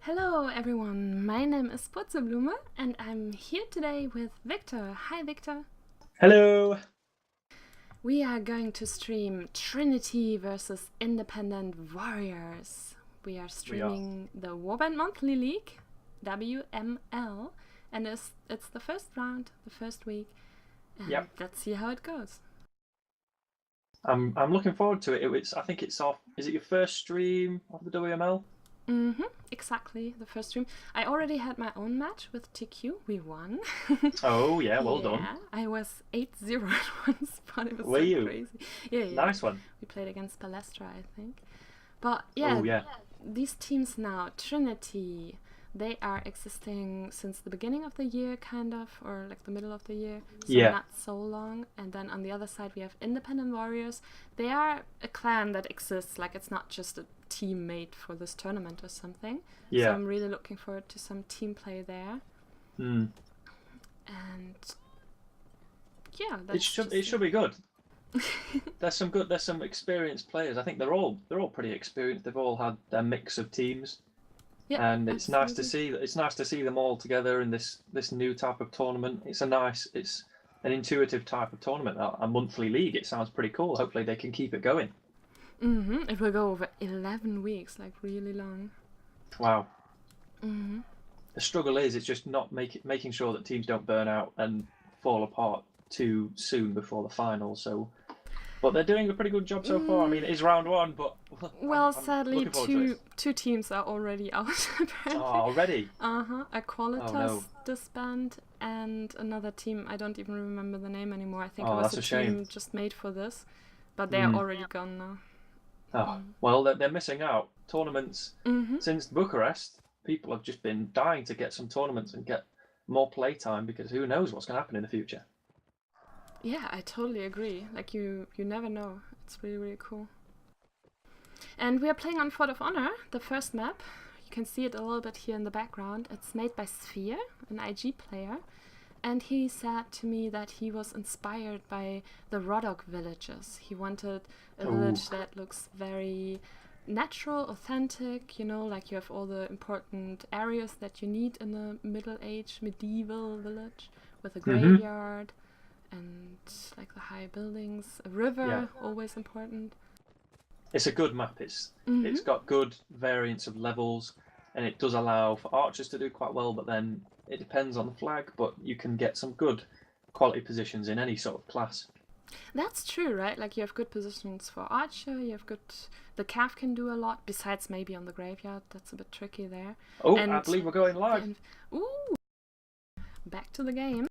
Hello everyone, my name is Purzelblume and I'm here today with Victor. Hi Victor. Hello! We are going to stream Trinity versus Independent Warriors. We are We are. streaming the Warband Monthly League, WML, and it's the first round, the first week, and Yep. let's see how it goes. I'm looking forward to it. I think it's off. Is it your first stream of the WML? Exactly, the first stream. I already had my own match with TQ. We won. Oh yeah, well done. Yeah, I was 8-0 at one spot. It was Were so you? crazy. Yeah. Nice one. We played against Palestra, I think. But Oh yeah. these teams now, Trinity, they are existing since the beginning of the year, kind of, or like the middle of the year. So Yeah. not so long. And then on the other side, we have Independent Warriors. They are a clan that exists. Like, it's not just a team made for this tournament or something. So Yeah. I'm really looking forward to some team play there. Mm. And yeah, It should be good. There's some experienced players. I think they're all pretty experienced. They've all had their mix of teams. Yeah, And it's nice to see them all together in this new type of tournament. It's an intuitive type of tournament, a monthly league. It sounds pretty cool. Hopefully they can keep it going. It will go over 11 weeks, like really long. Wow. The struggle is it's just not making sure that teams don't burn out and fall apart too soon before the final. So, but they're doing a pretty good job so far. I mean, it is round one, but Well, I'm sadly, looking forward to it. two teams are already out. Apparently. Oh, already? Aqualitas Oh, no. disband, and another team. I don't even remember the name anymore. I think it Oh, was that's a a shame. team just made for this, but they are already gone now. Oh, well, they're missing out. Tournaments since Bucharest, people have just been dying to get some tournaments and get more playtime because who knows what's going to happen in the future. Yeah, I totally agree. Like you never know. It's really, really cool. And we are playing on Fort of Honor, the first map. You can see it a little bit here in the background. It's made by Sphere, an IG player. And he said to me that he was inspired by the Rodok villages. He wanted a village that looks very natural, authentic, you know, like you have all the important areas that you need in a medieval village with a graveyard and like the high buildings, a river, always important. It's a good map. It's got good variance of levels, and it does allow for archers to do quite well, but then it depends on the flag, but you can get some good quality positions in any sort of class. That's true, right? Like you have good positions for archer, you have good... The calf can do a lot, besides maybe on the graveyard. That's a bit tricky there. Oh, and I believe we're going live. Ooh! Back to the game.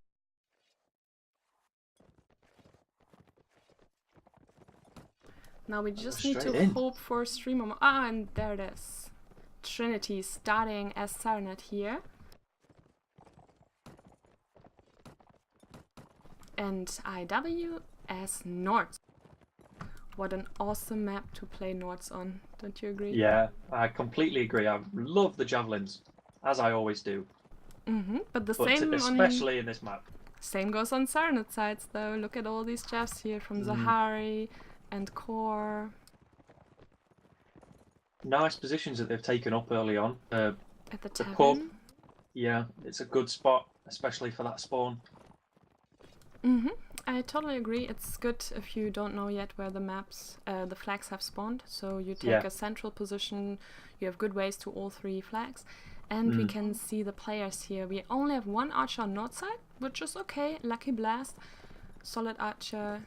Now we just need to hope for a stream. And there it is. Trinity starting as Sarnet here. And IW as Nords. What an awesome map to play Nords on, don't you agree? Yeah, I completely agree. I love the javelins, as I always do. But same especially in this map. Same goes on Sarnet sides though. Look at all these javs here from Zahari and Core. Nice positions that they've taken up early on. At the tavern. Pub. Yeah, it's a good spot, especially for that spawn. I totally agree. It's good if you don't know yet where the flags have spawned. So you take a central position, you have good ways to all three flags. And we can see the players here. We only have one archer on north side, which is okay. Lucky Blast, solid archer.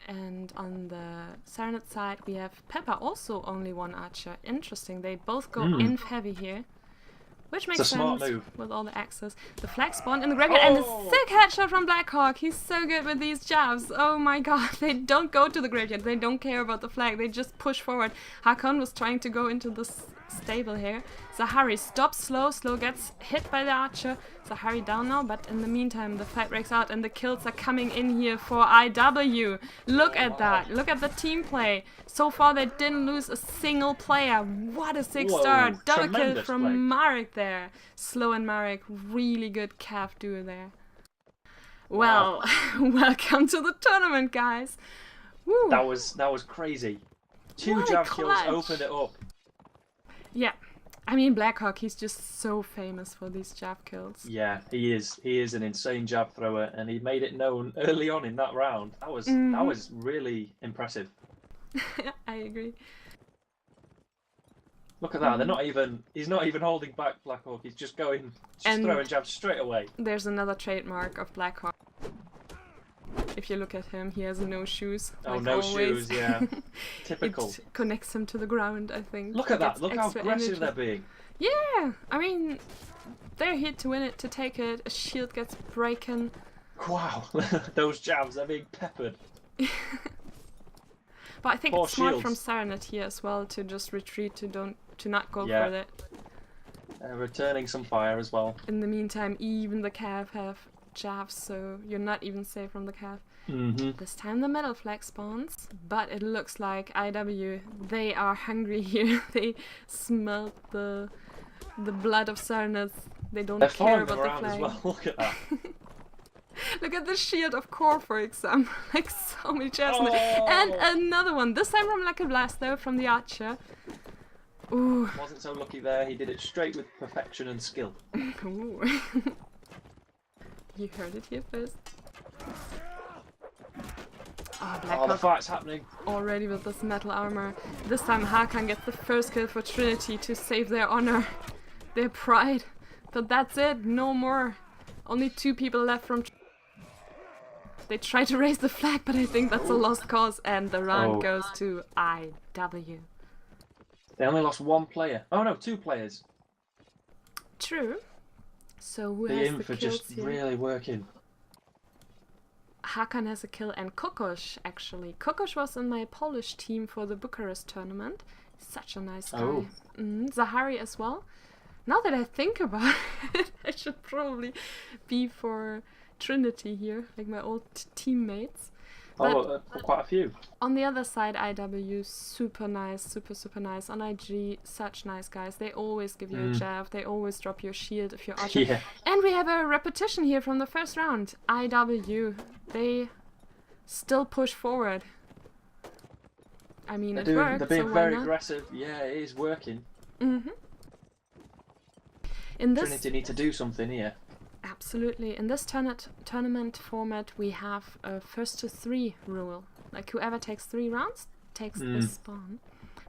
And on the Sarnet side, we have Pepper, also only one archer. Interesting, they both go inf heavy here. Which makes sense with all the axes. The flag spawned in the graveyard and a sick headshot from Blackhawk. He's so good with these jabs. Oh my god, they don't go to the graveyard. They don't care about the flag. They just push forward. Hakon was trying to go into the stable here. Zahari stops slow. Slow gets hit by the archer. Zahari down now, but in the meantime the fight breaks out and the kills are coming in here for IW. Look at that. Look at the team play. So far they didn't lose a single player. What a sick start. Double kill from Marek there. Slow and Marek, really good calf duo there. Well, welcome to the tournament, guys. Woo. That was crazy. Two jab kills opened it up. Yeah, I mean, Blackhawk, he's just so famous for these jab kills. Yeah, he is. He is an insane jab thrower, and he made it known early on in that round. That was really impressive. I agree. Look at that. They're not even. He's not even holding back Blackhawk. He's just throwing jabs straight away. There's another trademark of Blackhawk. If you look at him, he has no shoes. Oh, like no always. shoes, yeah. Typical. It connects him to the ground, I think. Look at that. Look how aggressive they're being. Yeah, I mean, they're here to win it, to take it. A shield gets breaking. Wow, those jabs, they're being peppered. But I think it's smart from Serenade here as well to just retreat, to not go for it. Returning some fire as well. In the meantime, even the Cav have jabs, so you're not even safe from the Cav. This time the metal flag spawns, but it looks like IW, they are hungry here. They smelt the blood of Serenade. They don't care about the flag. As well. Look at that. Look at the shield of Core, for example. Like so many jabs. And another one. This time from Lucky Blast, though, from the Archer. Ooh. Wasn't so lucky there. He did it straight with perfection and skill. Ooh. You heard it here first. Oh, the fight's happening. Already with this metal armor. This time Hakan gets the first kill for Trinity to save their honor. Their pride. But that's it. No more. Only 2 people left from... They try to raise the flag, but I think that's a lost cause. And the round goes to IW. They only lost 1 player. Oh no, 2 players. True. So who the has inf the are kills just here? really working. Hakan has a kill and Kokosz, actually. Kokosz was in my Polish team for the Bucharest tournament. Such a nice guy. Zahari as well. Now that I think about it, I should probably be for Trinity here, like my old teammates. But quite a few. On the other side, IW, super nice, super nice. On IG, such nice guys. They always give you a jab. They always drop your shield if you're Archer. Yeah. And we have a repetition here from the first round. IW, they still push forward. I mean, it worked. They're being so very aggressive. Yeah, it is working. In this Trinity need to do something here. Absolutely. In this tournament format, we have a first to 3 rule. Like whoever takes 3 rounds takes the spawn.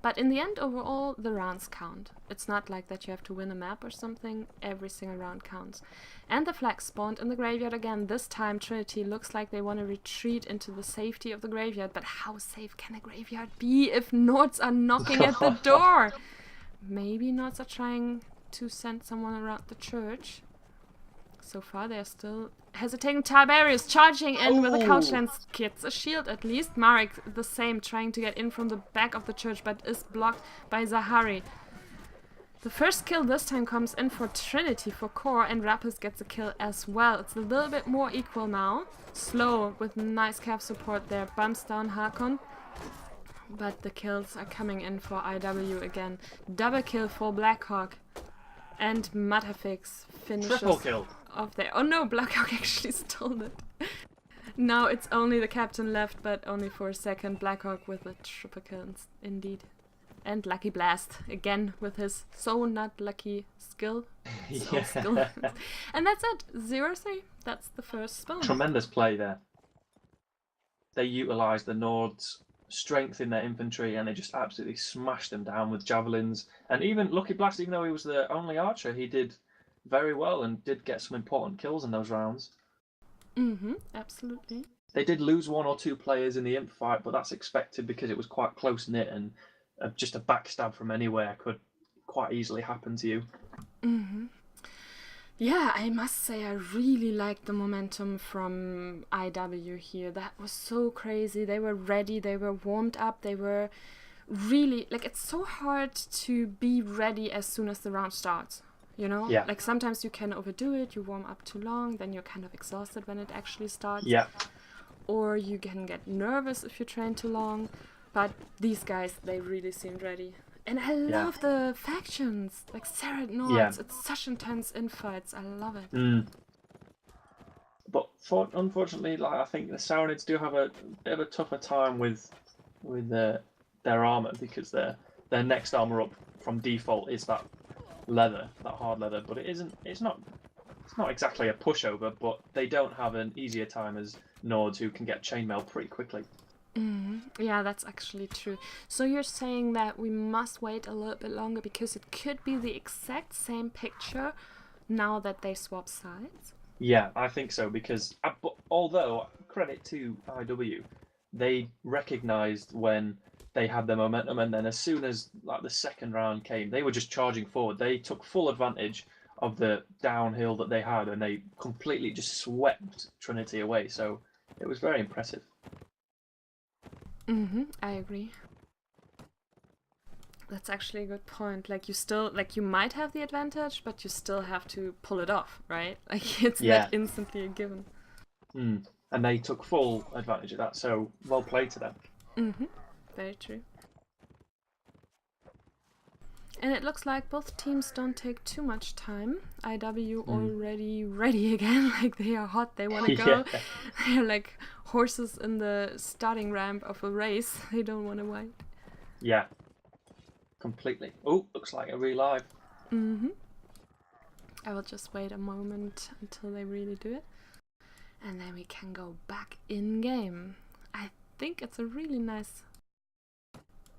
But in the end, overall, the rounds count. It's not like that you have to win a map or something. Every single round counts. And the flag spawned in the graveyard again. This time, Trinity looks like they want to retreat into the safety of the graveyard. But how safe can a graveyard be if Nords are knocking at the door? Maybe Nords are trying to send someone around the church. So far, they're still hesitating. Tiberius charging in with a couch lens, gets a shield at least. Marek the same, trying to get in from the back of the church, but is blocked by Zahari. The first kill this time comes in for Trinity for Core, and Rapis gets a kill as well. It's a little bit more equal now. Slow with nice Cav support there, bumps down Hakon. But the kills are coming in for IW again. Double kill for Blackhawk. And Matafix finishes Triple kill. Off there. Oh no, Blackhawk actually stole it. Now it's only the captain left, but only for a second. Blackhawk with a triple kill indeed. And Lucky Blast again with his so not lucky skill. Skill. And that's it. 0-3. That's the first spawn. Tremendous play there. They utilised the Nords' strength in their infantry and they just absolutely smashed them down with javelins. And even Lucky Blast, even though he was the only archer, he did very well and did get some important kills in those rounds. Absolutely. They did lose 1 or 2 players in the imp fight, but that's expected because it was quite close knit and just a backstab from anywhere could quite easily happen to you. Yeah, I must say I really liked the momentum from IW here. That was so crazy. They were ready, they were warmed up, they were really... Like, it's so hard to be ready as soon as the round starts, you know? Yeah. Like, sometimes you can overdo it, you warm up too long, then you're kind of exhausted when it actually starts. Yeah. Or you can get nervous if you train too long. But these guys, they really seemed ready. And I love the factions, like Serenade Nords. Yeah. It's such intense infights. I love it. But unfortunately, like I think the Serenades do have a bit of a tougher time with their armor because their next armor up from default is that leather, that hard leather, but it isn't. It's not exactly a pushover, but they don't have an easier time as Nords, who can get chainmail pretty quickly. Yeah, that's actually true. So you're saying that we must wait a little bit longer because it could be the exact same picture now that they swap sides? Yeah, I think so, because although credit to IW, they recognized when they had their momentum, and then as soon as like the second round came, they were just charging forward. They took full advantage of the downhill that they had, and they completely just swept Trinity away. So it was very impressive. I agree. That's actually a good point. Like you might have the advantage, but you still have to pull it off, right? Like it's not instantly a given. And they took full advantage of that. So well played to them. Very true. And it looks like both teams don't take too much time. IW already ready again, like they are hot, they want to go. They're like horses in the starting ramp of a race. They don't want to wait. Yeah, completely. Oh, looks like a relive. I will just wait a moment until they really do it. And then we can go back in game. I think it's a really nice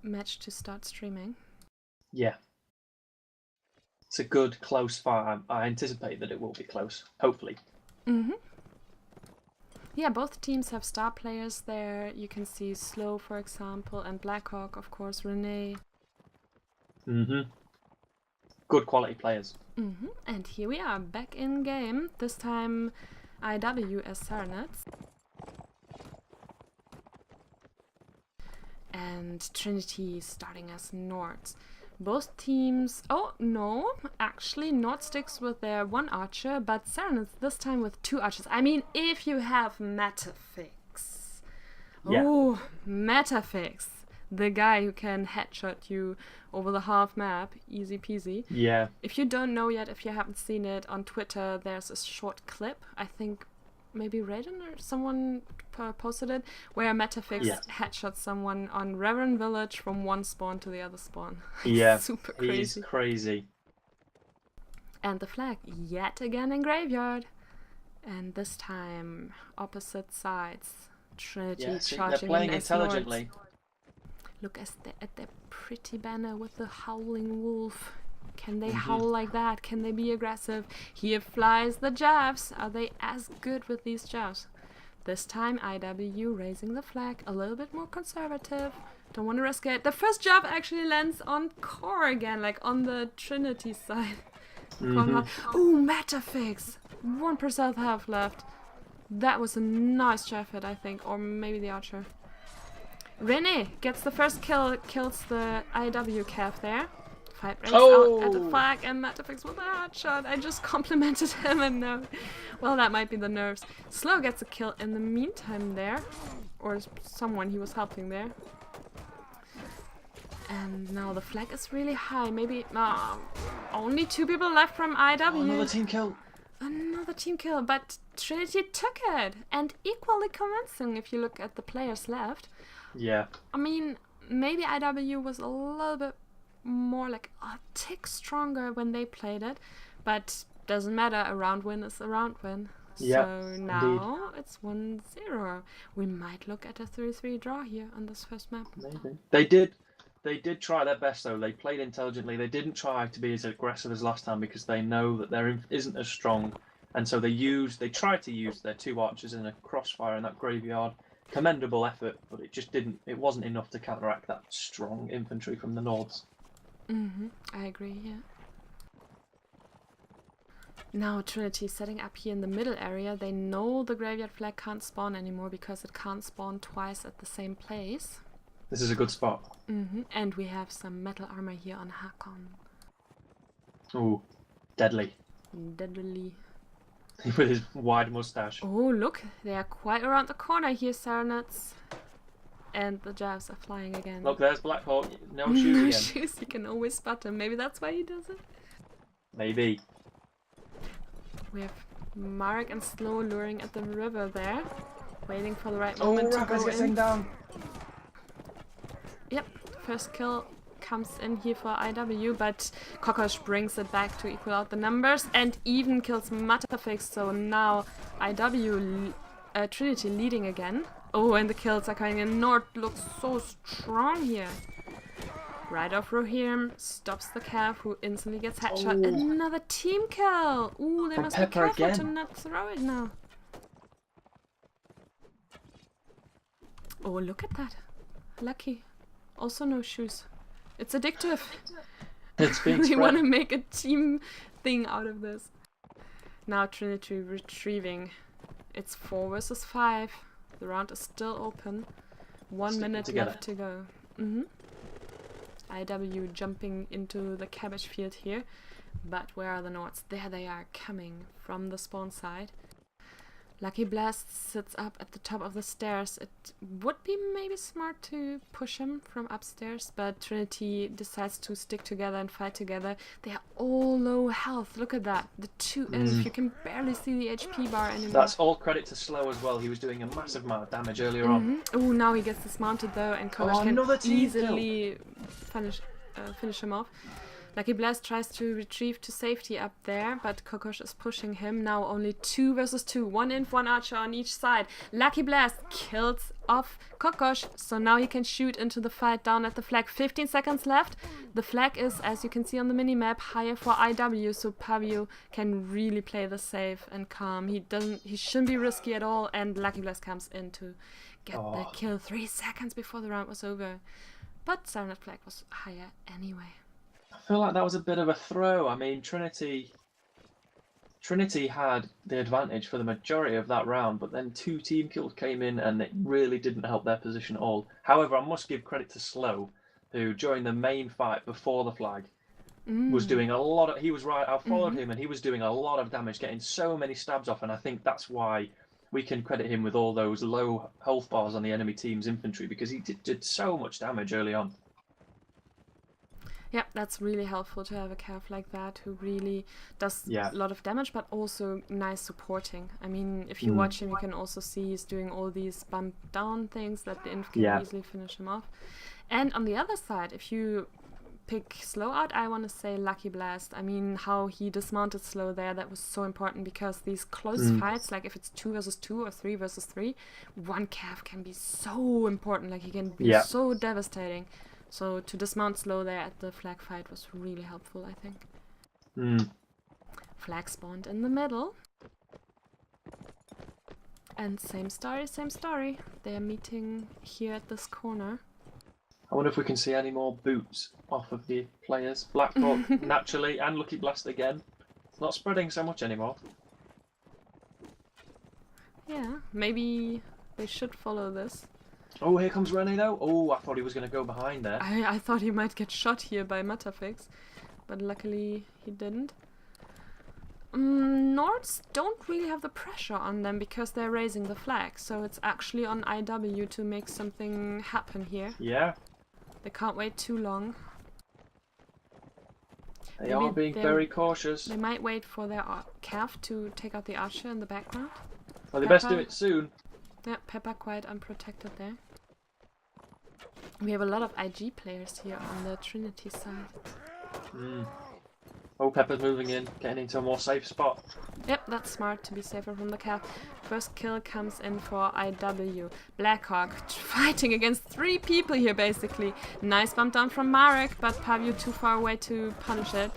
match to start streaming. Yeah. It's a good, close fight. I anticipate that it will be close, hopefully. Yeah, both teams have star players there. You can see Slow, for example, and Blackhawk, of course, Renee. Good quality players. And here we are, back in game. This time IW as Sarnets. And Trinity starting as Nords. Both teams... Oh, no. Actually, Nord sticks with their one archer, but Sarnets this time with two archers. I mean, if you have Metafix. Yeah. Oh, Metafix. The guy who can headshot you over the half map. Easy peasy. Yeah. If you don't know yet, if you haven't seen it, on Twitter there's a short clip. I think maybe Raiden or someone posted it, where Metafix headshots someone on Reverend Village from one spawn to the other spawn. Yeah, super crazy. He's crazy. And the flag yet again in graveyard, and this time opposite sides. Trinity charging they're playing in as intelligently. Nords. Look at their pretty banner with the howling wolf. Can they howl like that? Can they be aggressive? Here flies the jabs. Are they as good with these jabs? This time IW raising the flag, a little bit more conservative. Don't want to risk it. The first jab actually lands on core again, like on the Trinity side. Ooh, Metafix! 1% health left. That was a nice jab hit, I think. Or maybe the archer. Rene gets the first kill, kills the IW calf there. Fight breaks out at the flag, and Metafix with a hard shot. I just complimented him, and no. Well, that might be the nerves. Slow gets a kill in the meantime there. Or someone he was helping there. And now the flag is really high. Maybe only 2 people left from IW. Oh, another team kill. Another team kill, but Trinity took it. And equally convincing if you look at the players left. Yeah. I mean, maybe IW was a little bit more like a tick stronger when they played it, but doesn't matter, a round win is a round win. Yeah, so now it's 1-0. We might look at a 3-3 draw here on this first map. Maybe. They did try their best though. They played intelligently. They didn't try to be as aggressive as last time because they know that their isn't as strong, and so they tried to use their 2 archers in a crossfire in that graveyard. Commendable effort, but it wasn't enough to counteract that strong infantry from the Nords. I agree, yeah. Now Trinity setting up here in the middle area. They know the graveyard flag can't spawn anymore because it can't spawn twice at the same place. This is a good spot. And we have some metal armor here on Hakon. Ooh, deadly. Deadly. With his wide mustache. Oh, look, they are quite around the corner here, Sarnets. And the jabs are flying again. Look, there's Blackhawk. No shoes no again. shoes, you can always spot him. Maybe that's why he does it. Maybe. We have Marek and Slow luring at the river there. Waiting for the right moment to go in. Getting down. Yep, first kill comes in here for IW, but Kokosch brings it back to equal out the numbers and even kills Matterfix. So now IW Trinity leading again. Oh, and the kills are coming in. Nord looks so strong here. Right off Rohirrim stops the Cav, who instantly gets headshot. Another team kill! Ooh, they must be careful to not throw it now. Oh, look at that. Lucky. Also no shoes. It's addictive. It's being We spread. want to make a team thing out of this. Now Trinity retrieving. It's 4 versus 5. The round is still open. 1 minute left to go. IW jumping into the cabbage field here. But where are the Nords? There they are, coming from the spawn side. Lucky Blast sits up at the top of the stairs. It would be maybe smart to push him from upstairs, but Trinity decides to stick together and fight together. They are all low health. Look at that. The 2 inf. You can barely see the HP bar anymore. That's all credit to Slow as well. He was doing a massive amount of damage earlier on. Oh, now he gets dismounted though, and Kokosch can easily finish him off. Lucky Blast tries to retrieve to safety up there, but Kokosch is pushing him. Now only 2 versus 2. 1 inf, 1 archer on each side. Lucky Blast kills off Kokosch, so now he can shoot into the fight down at the flag. 15 seconds left. The flag is, as you can see on the minimap, higher for IW, so Pavio can really play the safe and calm. He shouldn't be risky at all, and Lucky Blast comes in to get the kill 3 seconds before the round was over. But Serenade flag was higher anyway. I feel like that was a bit of a throw. I mean, Trinity had the advantage for the majority of that round, but then 2 team kills came in and it really didn't help their position at all. However, I must give credit to Slow, who during the main fight before the flag was doing a lot of... He was right, I followed him and he was doing a lot of damage, getting so many stabs off, and I think that's why we can credit him with all those low health bars on the enemy team's infantry, because he did so much damage early on. Yeah, that's really helpful to have a Cav like that who really does a lot of damage, but also nice supporting. I mean, if you watch him, you can also see he's doing all these bump down things that the inf can easily finish him off. And on the other side, if you pick Slow out, I want to say Lucky Blast. I mean, how he dismounted Slow there, that was so important, because these close fights, like if it's 2 versus 2 or 3 versus 3, one Cav can be so important, like he can be so devastating. So to dismount Slow there at the flag fight was really helpful, I think. Flag spawned in the middle. And same story. They're meeting here at this corner. I wonder if we can see any more boots off of the players. Blackhawk naturally, and Lucky Blast again. It's not spreading so much anymore. Yeah, maybe they should follow this. Oh, here comes Rene though. Oh, I thought he was going to go behind there. I thought he might get shot here by Matterfix, but luckily he didn't. Nords don't really have the pressure on them because they're raising the flag, so it's actually on IW to make something happen here. Yeah. They can't wait too long. They are being very cautious. They might wait for their Cav to take out the archer in the background. Well, they best do it soon. Yeah, Pepper quite unprotected there. We have a lot of IG players here on the Trinity side. Oh, Pepper's moving in, getting into a more safe spot. Yep, that's smart to be safer from the Cav. First kill comes in for IW. Blackhawk fighting against 3 people here, basically. Nice bump down from Marek, but Pavio too far away to punish it.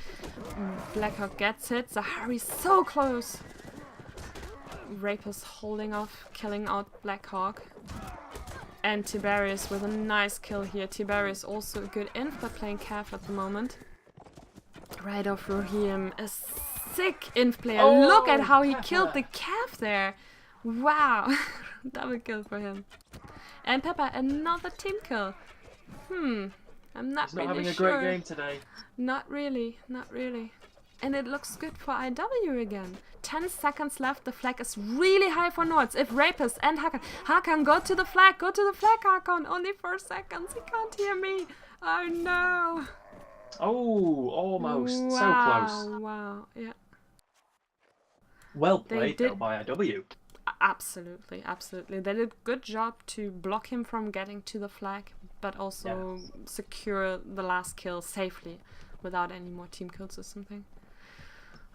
Blackhawk gets it. Zahari so close. Rapus holding off, killing out Blackhawk. And Tiberius with a nice kill here. Tiberius also a good inf, but playing Cav at the moment. Right off Rohirrim, a sick inf player. Oh, look at how he killed the Cav there. Wow. Double kill for him. And Pepper, another team kill. I'm not really sure. He's not having a great game today. Not really. And it looks good for IW again. 10 seconds left. The flag is really high for Nords. If Rapist and Hakan, go to the flag, Hakan. Only 4 seconds. He can't hear me. Oh no. Oh, almost. Wow. So close. Wow. Yeah. Well played though by IW. Absolutely. They did a good job to block him from getting to the flag, but also secure the last kill safely without any more team kills or something.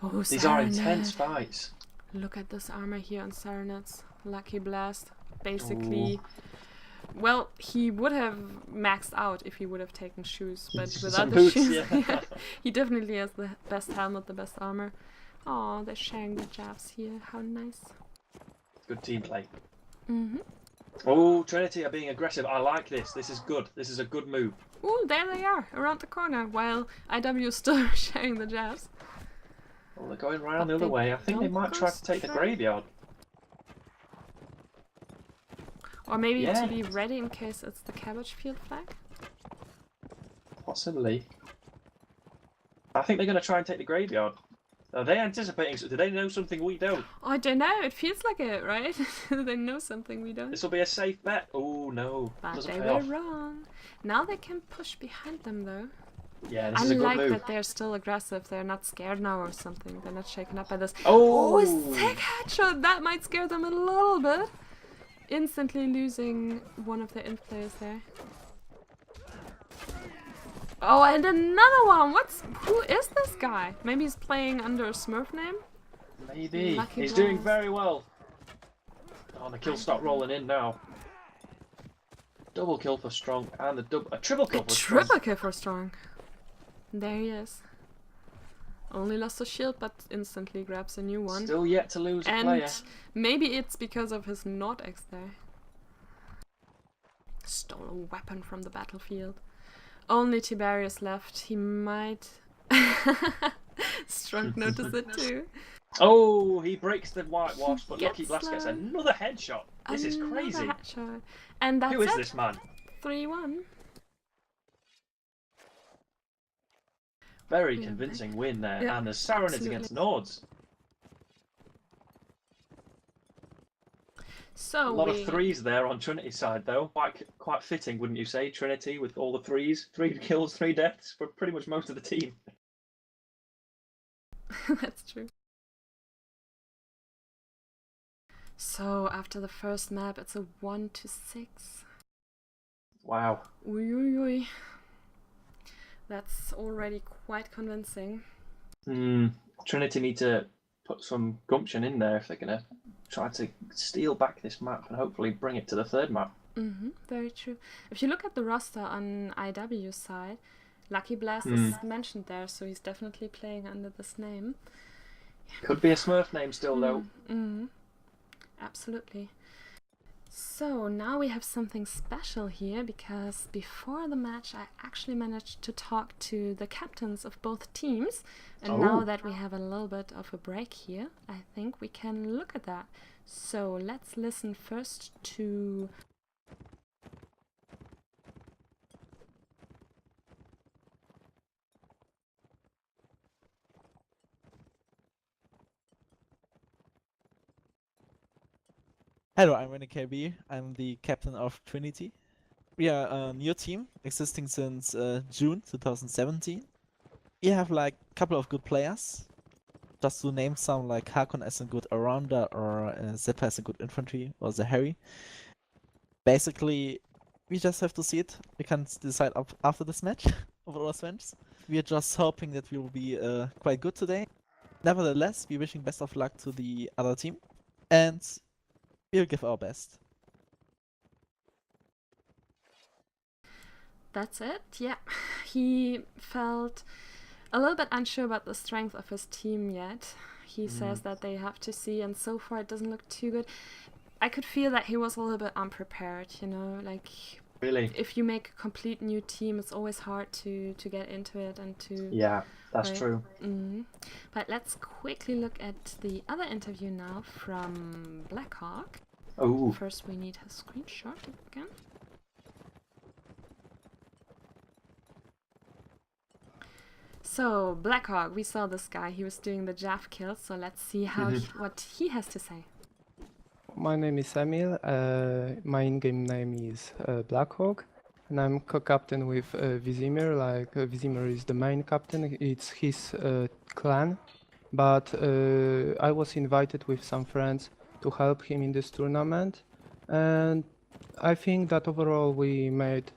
Oh, these are intense fights. Look at this armor here on Serenad's Lucky Blast. Basically, well, he would have maxed out if he would have taken shoes, but without the shoes, he definitely has the best helmet, the best armor. Oh, they're sharing the jabs here. How nice. Good team play. Oh, Trinity are being aggressive. I like this. This is good. This is a good move. Oh, there they are, around the corner, while IW is still sharing the jabs. Well, they're going round the other way. I think they might try to take the graveyard. Or maybe to be ready in case it's the cabbage field flag? Possibly. I think they're going to try and take the graveyard. Are they anticipating? Do they know something we don't? I don't know. It feels like it, right? They know something we don't. This will be a safe bet. Oh, no. But they were wrong. Now they can push behind them, though. Yeah, this is a good move. I like that they're still aggressive. They're not scared now or something. They're not shaken up by this. Oh, sick headshot! That might scare them a little bit. Instantly losing one of their in players there. Oh, and another one! Who is this guy? Maybe he's playing under a Smurf name? Maybe. He's doing very well. Oh, the kills start rolling in now. Double kill for Strong and a triple kill for Strong. Triple kill for Strong. There he is. Only lost a shield, but instantly grabs a new one. Still yet to lose a player. And maybe it's because of his Nord X there. Stole a weapon from the battlefield. Only Tiberius left. He might... Strong noticed it too. Oh, he breaks the whitewash, but Lucky Blast gets another headshot. This is crazy. Headshot. And that's Who is this man? 3-1. Very convincing win there, and the Sarenids against Nords. So a lot of threes there on Trinity's side, though. Quite fitting, wouldn't you say, Trinity, with all the threes? 3 kills, 3 deaths for pretty much most of the team. That's true. So after the first map, it's a 1-6. Wow. Ui. That's already quite convincing. Trinity need to put some gumption in there if they're going to try to steal back this map and hopefully bring it to the 3rd map. Very true. If you look at the roster on IW's side, Lucky Blast is mentioned there, so he's definitely playing under this name. Could be a Smurf name still, though. Absolutely. So now we have something special here, because before the match I actually managed to talk to the captains of both teams, and now that we have a little bit of a break here, I think we can look at that. So let's listen first to... Hello, I'm Renny KB. I'm the captain of Trinity. We are a new team existing since June 2017. We have like a couple of good players. Just to name some, like Hakon as a good all-rounder, or Zeppa as a good infantry, or Zahari. Basically, we just have to see it. We can decide after this match over our matches. We are just hoping that we will be quite good today. Nevertheless, we're wishing best of luck to the other team. And we'll give our best. That's it, yeah. He felt a little bit unsure about the strength of his team yet. He says that they have to see, and so far it doesn't look too good. I could feel that he was a little bit unprepared, you know, like... Really? If you make a complete new team, it's always hard to get into it and to... Yeah, that's true. But let's quickly look at the other interview now from Blackhawk. Oh. First we need his screenshot again. So, Blackhawk, we saw this guy, he was doing the Jaff kill, so let's see how what he has to say. My name is Emil, my in-game name is Blackhawk, and I'm co-captain with Vizimir. Like, Vizimir is the main captain, it's his clan, but I was invited with some friends to help him in this tournament, and I think that overall we made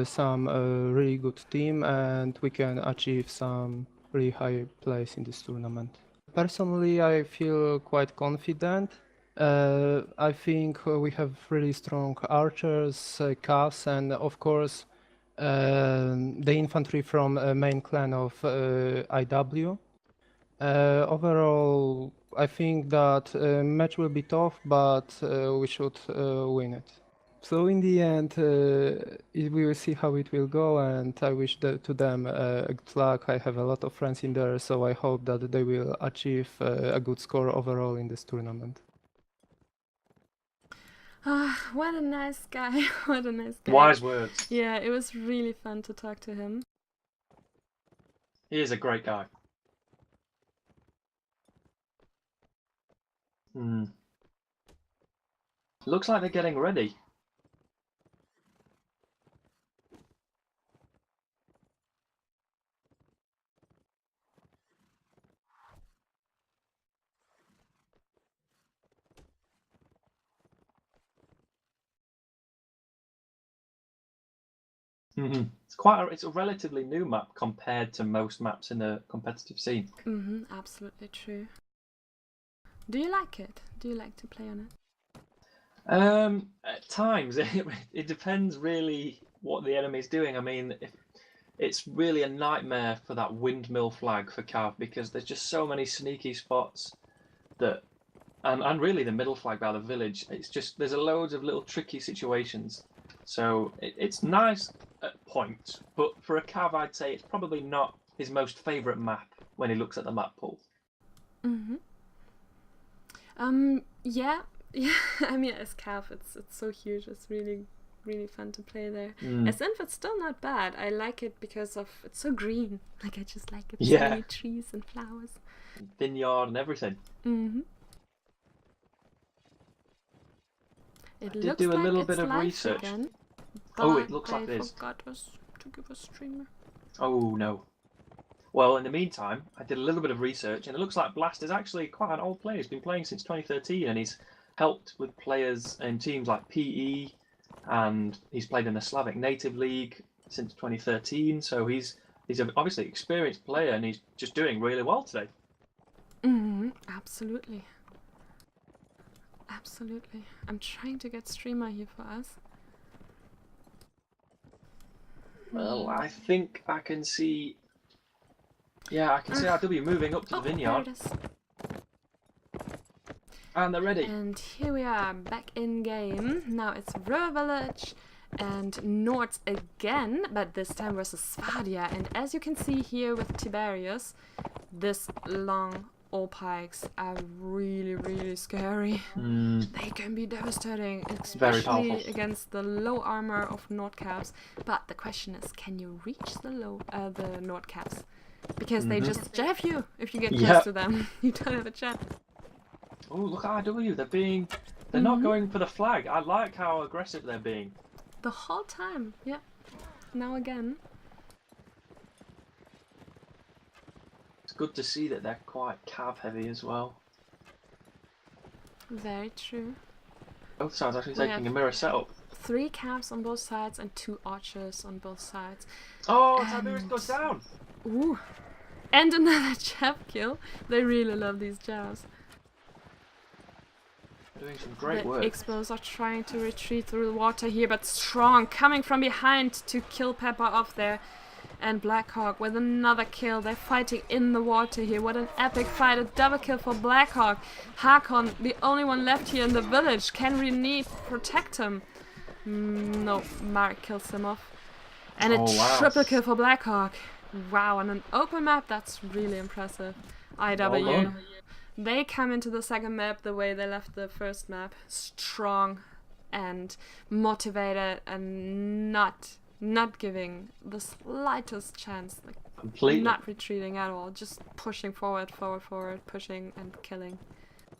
some really good team, and we can achieve some really high place in this tournament. Personally, I feel quite confident. I think we have really strong archers, calves, and of course the infantry from main clan of IW. Overall, I think that match will be tough, but we should win it. So in the end, we will see how it will go, and I wish to them good luck. I have a lot of friends in there, so I hope that they will achieve a good score overall in this tournament. Ah, what a nice guy. What a nice guy. Wise words. Yeah, it was really fun to talk to him. He is a great guy. Looks like they're getting ready. It's a relatively new map compared to most maps in the competitive scene. Absolutely true. Do you like it? Do you like to play on it? At times, it depends really what the enemy's doing. I mean, it's really a nightmare for that windmill flag for Cav, because there's just so many sneaky spots that, and really the middle flag by the village. It's just there's loads of little tricky situations. So it's nice at points, but for a Cav, I'd say it's probably not his most favourite map when he looks at the map pool. Yeah. I mean, as Cav, it's so huge. It's really fun to play there. As Inf, it's still not bad. I like it because of it's so green. Like, I just like it. So many trees and flowers, vineyard and everything. It I did looks do a like little it's bit of live research. Again, Oh, it looks like it is. I forgot us to give a streamer. Oh no. Well, in the meantime, I did a little bit of research, and it looks like Blast is actually quite an old player. He's been playing since 2013, and he's helped with players in teams like PE, and he's played in the Slavic Native League since 2013. So he's an obviously experienced player, and he's just doing really well today. Absolutely. Absolutely. I'm trying to get streamer here for us. Well, I think I can see. Yeah, I can see RW moving up to the vineyard. There it is. And they're ready. And here we are, back in game. Now it's River Village and Nords again, but this time versus Svadia. And as you can see here with Tiberius, this long all-pikes are really scary. They can be devastating, especially against the low armor of Nordcaps. But the question is, can you reach the Nordcaps? Because they just jab you if you get close to them. You don't have a chance. Oh, look at RW. They're not going for the flag. I like how aggressive they're being. The whole time, yeah. Now again. It's good to see that they're quite Cav heavy as well. Very true. Both sides actually taking a mirror setup. 3 Cavs on both sides and 2 archers on both sides. Oh, Tiberius goes down! Ooh. And another jab kill. They really love these jabs. Doing some great work. The Expos are trying to retreat through the water here, but Strong coming from behind to kill Pepper off there. And Blackhawk with another kill. They're fighting in the water here. What an epic fight. A double kill for Blackhawk. Hakon, the only one left here in the village. Can Renee protect him? No, Mark kills him off. And a triple kill for Blackhawk. Wow, on an open map, that's really impressive. IW. They come into the second map the way they left the first map. Strong and motivated and not giving the slightest chance. Like, completely. Not retreating at all. Just pushing forward, pushing and killing.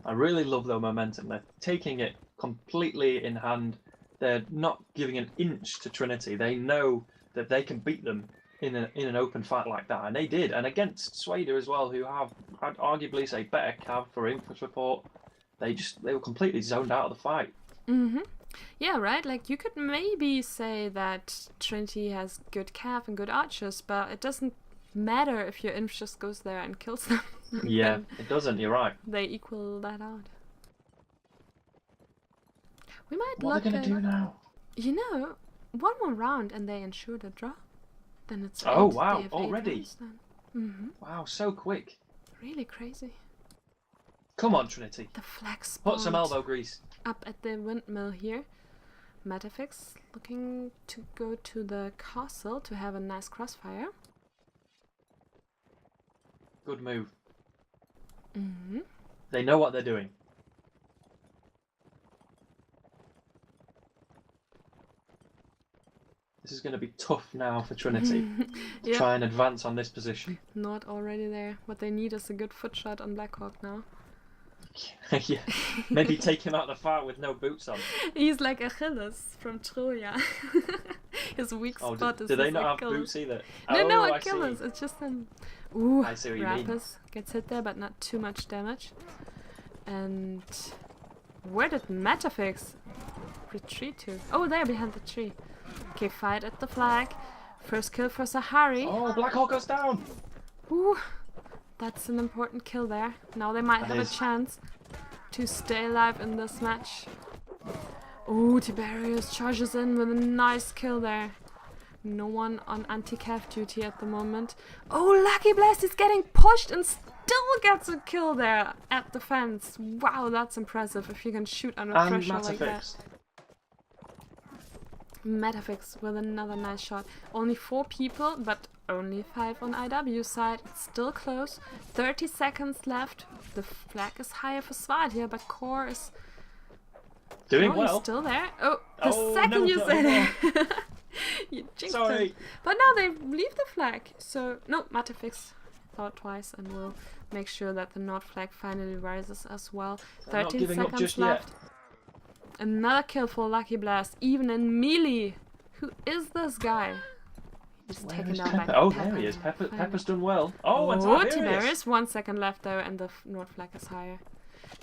I really love their momentum. They're taking it completely in hand. They're not giving an inch to Trinity. They know that they can beat them in an open fight like that, and they did. And against Swader as well, who have had arguably say better Cav for info support, they were completely zoned out of the fight. Yeah, right? Like, you could maybe say that Trinity has good cav and good archers, but it doesn't matter if your inf just goes there and kills them. Yeah, it doesn't, you're right. They equal that out. We might What are look they going at... to do now? You know, one more round and they ensure the draw. Then it's Oh, eight. wow, They have already? 8 rounds then. Mm-hmm. Wow, so quick. Really crazy. Come on, Trinity. The flag Put some spawned elbow grease. up at the windmill here. Metafix looking to go to the castle to have a nice crossfire. Good move. Mm-hmm. They know what they're doing. This is going to be tough now for Trinity to Yep. try and advance on this position. Not already there. What they need is a good foot shot on Blackhawk now. Yeah, maybe take him out of the fight with no boots on. He's like Achilles from Troja. His weak Oh, spot do is they his not have Achilles. boots either? No, I Achilles. see. It's just him. Ooh, I see what you mean. Rapus gets hit there, but not too much damage. And where did Metafix retreat to? Oh, there behind the tree. Okay, fight at the flag. First kill for Sahari. Oh, Blackhawk goes down. Ooh, that's an important kill there. Now they might That have is. a chance to stay alive in this match. Ooh, Tiberius charges in with a nice kill there. No one on anti-cav duty at the moment. Oh, Lucky Blast is getting pushed and still gets a kill there at the fence. Wow, that's impressive if you can shoot under And pressure like that. Matafix. Metafix with another nice shot. Only 4 people, but only 5 on IW side. It's still close. 30 seconds left. The flag is higher for Swad here, but Core is Doing he's well. still there. Oh, the Oh, second no, you not said anymore. it. You jinxed Sorry. him. But now they leave the flag. So, no, Matafix thought twice and will make sure that the North flag finally rises as well. They're not 13 giving up seconds just left. Another kill for Lucky Blast, even in melee. Who is this guy? He's Where taken is down by Pepper? Oh, Pepper. there he is. Finally. Pepper's done well. Oh, and Oh, Tiberius. Tiberius. 1 second left though, and the North flag is higher.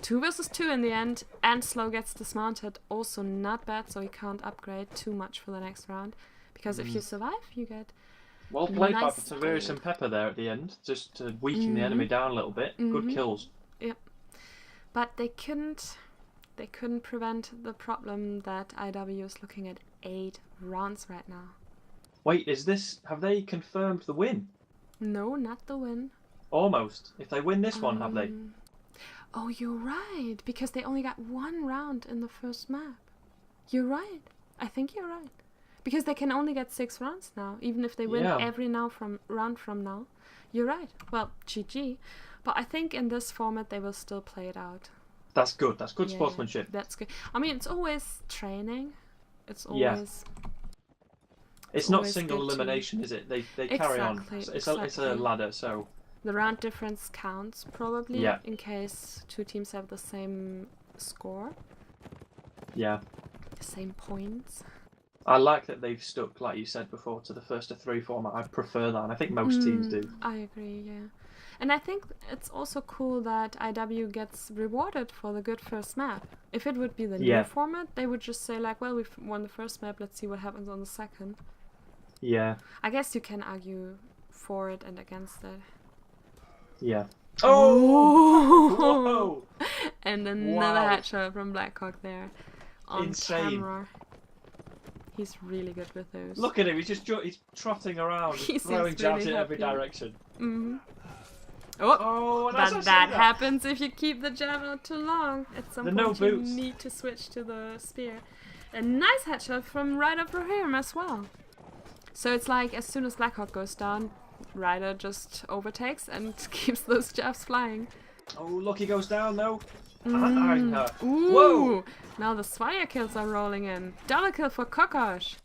2 versus 2 in the end, and Slow gets dismounted. Also not bad, so he can't upgrade too much for the next round. Because if you survive, you get... Well played by Nice Tiberius gold. and Pepper there at the end, just to weaken the enemy down a little bit. Good kills. But they couldn't prevent the problem that IW is looking at 8 rounds right now. Wait, have they confirmed the win? No, not the win. Almost. If they win this one, have they? Oh, you're right, because they only got 1 round in the first map. You're right. I think you're right. Because they can only get 6 rounds now, even if they win every round from now. You're right. Well, GG. But I think in this format they will still play it out. That's good. That's good Yeah, sportsmanship. That's good. I mean, it's always training. It's always... It's not always single good to- elimination, is it? They carry on. Exactly, It's a exactly. ladder, so The round difference counts, probably, Yeah. in case 2 teams have the same score, yeah. the same points. I like that they've stuck, like you said before, to the first to 3 format. I prefer that, and I think most teams do. I agree, yeah. And I think it's also cool that IW gets rewarded for the good first map. If it would be the new format, they would just say like, well, we've won the first map, let's see what happens on the second. Yeah. I guess you can argue for it and against it. Yeah. Oh! Whoa! And another Wow. headshot from Blackhawk there on Insane. camera. He's really good with those. Look at him. He's trotting around, He throwing seems jabs really in every happy. direction. Mm-hmm. Oh, Oh, and as I but say that happens if you keep the jab out too long. At some The point no you boots. need to switch to the spear. A nice headshot from Ryder for him as well. So it's like as soon as Blackhawk goes down, Ryder just overtakes and keeps those jabs flying. Oh, look, he goes down though. And her. Ooh! Whoa! Now the Swire kills are rolling in. Double kill for Kokosh.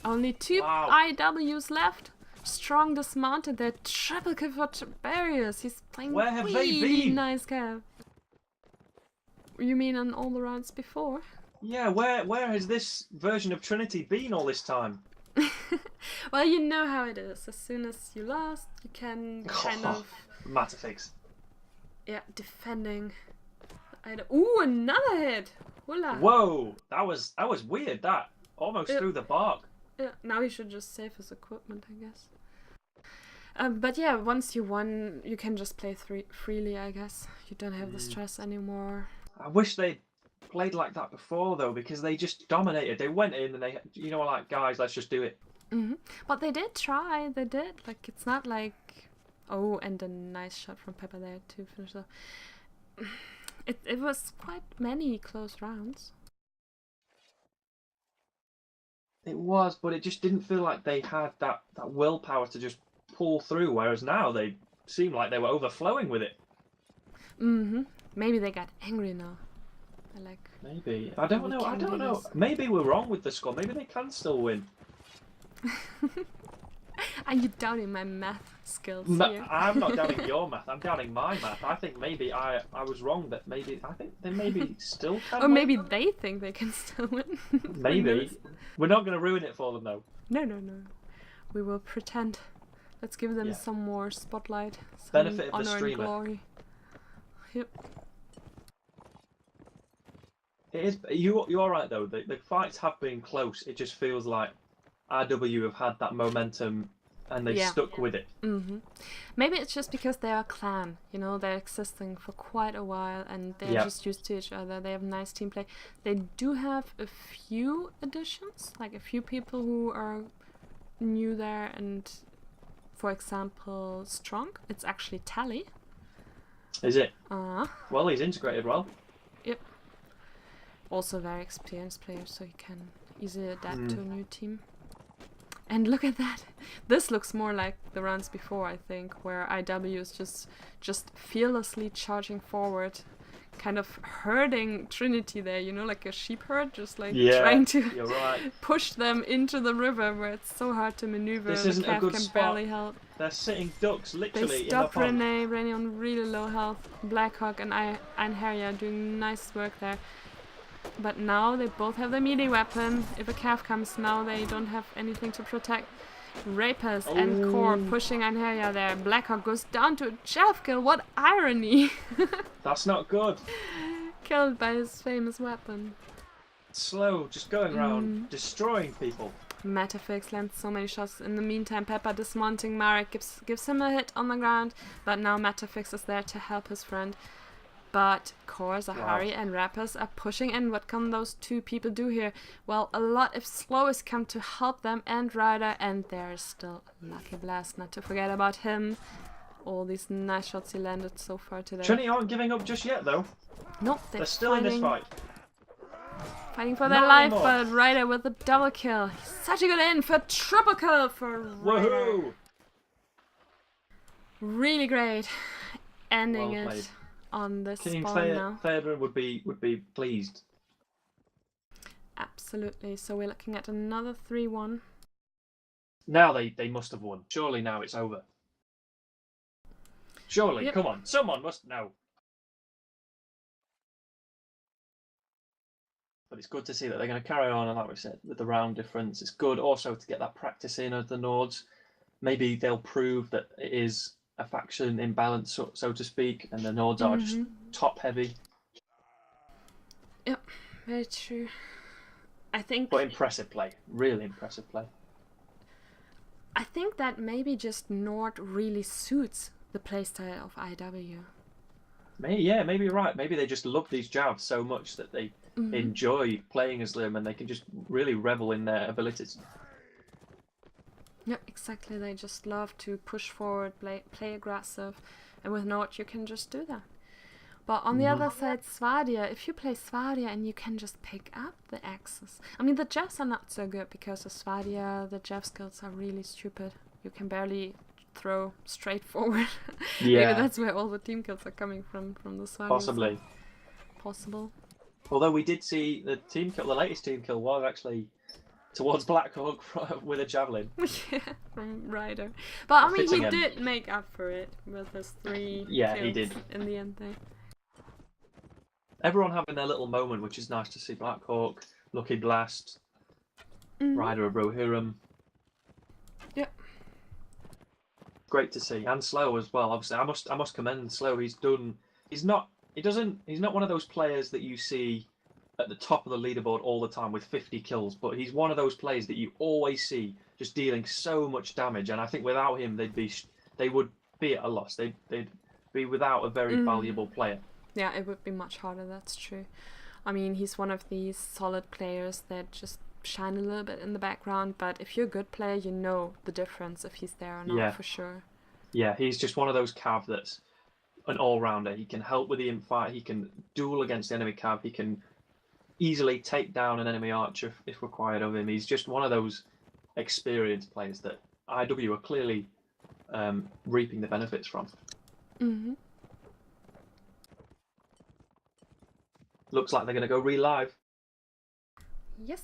Only 2 Wow. IWs left. Strong dismounted there. Triple kill for Tiberius. He's playing Where have they really been? nice cap. You mean on all the rounds before? Yeah, where has this version of Trinity been all this time? Well, you know how it is. As soon as you lost, you can kind of... Matafix. Yeah, defending Ooh, another hit! Hula. Whoa, that was weird. That almost through the bark. Yeah, now he should just save his equipment, I guess. But yeah, once you won, you can just play freely, I guess. You don't have the stress anymore. I wish they played like that before, though, because they just dominated. They went in and they, like, guys, let's just do it. But they did try. They did. Like, it's not like... Oh, and a nice shot from Pepper there to finish off. It was quite many close rounds. It was, but it just didn't feel like they had that willpower to just pull through, whereas now they seem like they were overflowing with it. Maybe they got angry now. Maybe. I don't know. Maybe we're wrong with the score. Maybe they can still win. Are you doubting my math skills here? I'm not doubting your math. I'm doubting my math. I think maybe I was wrong. That maybe I think they maybe still can. Or maybe they think they can still win. Maybe. We're not going to ruin it for them, though. No. We will pretend. Let's give them some more spotlight. Some benefit of honor the streamer. And glory. Yep. It is. You're right though. The fights have been close. It just feels like RW have had that momentum and they stuck with it. Maybe it's just because they are a clan. You know, they're existing for quite a while and they're just used to each other. They have nice team play. They do have a few additions, like a few people who are new there. And for example, Strong. It's actually Tally. Is it? Well, he's integrated well. Yep. Also very experienced player, so he can easily adapt to a new team. And look at that. This looks more like the rounds before, I think, where IW is just fearlessly charging forward, kind of herding Trinity there, you know, like a sheep herd, just like trying to push them into the river where it's so hard to maneuver. This the isn't Cav a good can spot. barely help. They're sitting ducks, literally. They stop Rene on really low health. Blackhawk and Einherja are doing nice work there. But now they both have the melee weapon. If a Cav comes now, they don't have anything to protect. Rapers and Core pushing Einherja there. Blackhawk goes down to a Jeff kill. What irony! That's not good. Killed by his famous weapon. Slow, just going around destroying people. Metafix lands so many shots. In the meantime, Pepper dismounting Marek gives him a hit on the ground. But now Metafix is there to help his friend. But Core, Zahari and Rappers are pushing in. What can those two people do here? Well, a lot if Slow has come to help them and Ryder, and there's still Lucky Blast, not to forget about him. All these nice shots he landed so far today. Trinity aren't giving up just yet, though. Nope, they're still in this fight. Fighting for their life, but Ryder with a double kill. He's such a good in for triple kill for Ryder. Woohoo! Really great. Ending Well it. played. On this Team spawn now. Theodore would be pleased. Absolutely. So we're looking at another 3-1. Now they must have won. Surely now it's over. Surely, come on, someone must know. But it's good to see that they're going to carry on, and like we said, with the round difference. It's good also to get that practice in of the Nords. Maybe they'll prove that it is a faction imbalance, so to speak, and the Nords are just top heavy. Yep, very true. I think. But impressive play, really impressive play. I think that maybe just Nord really suits the playstyle of IW. Maybe you're right. Maybe they just love these jabs so much that they enjoy playing as them, and they can just really revel in their abilities. Yeah, exactly. They just love to push forward, play aggressive, and with Nord you can just do that. But on the other side, Svadia, if you play Svadia and you can just pick up the axes. I mean, the jabs are not so good because of Svadia, the jab skills are really stupid. You can barely throw straight forward. Yeah. Maybe that's where all the team kills are coming from the Svadia. Possibly. Side. Possible. Although we did see the team kill, the latest team kill was actually towards Blackhawk with a javelin. Yeah, from Ryder. But I mean, he him. did make up for it with his 3 Yeah, kills he did. in the end there. Everyone having their little moment, which is nice to see. Blackhawk, Lucky Blast, Ryder of Rohirrim. Yep. Great to see, and Slow as well. Obviously, I must commend Slow. He's He's not one of those players that you see at the top of the leaderboard all the time with 50 kills, but he's one of those players that you always see just dealing so much damage. And I think without him, they would be at a loss. They'd be without a very valuable player. Yeah, it would be much harder. That's true. I mean, he's one of these solid players that just shine a little bit in the background. But if you're a good player, you know the difference if he's there or not, for sure. Yeah, he's just one of those cav that's an all-rounder. He can help with the infight. He can duel against the enemy cav. He can easily take down an enemy archer if required of him. He's just one of those experienced players that IW are clearly reaping the benefits from. Looks like they're going to go re-live. Yes,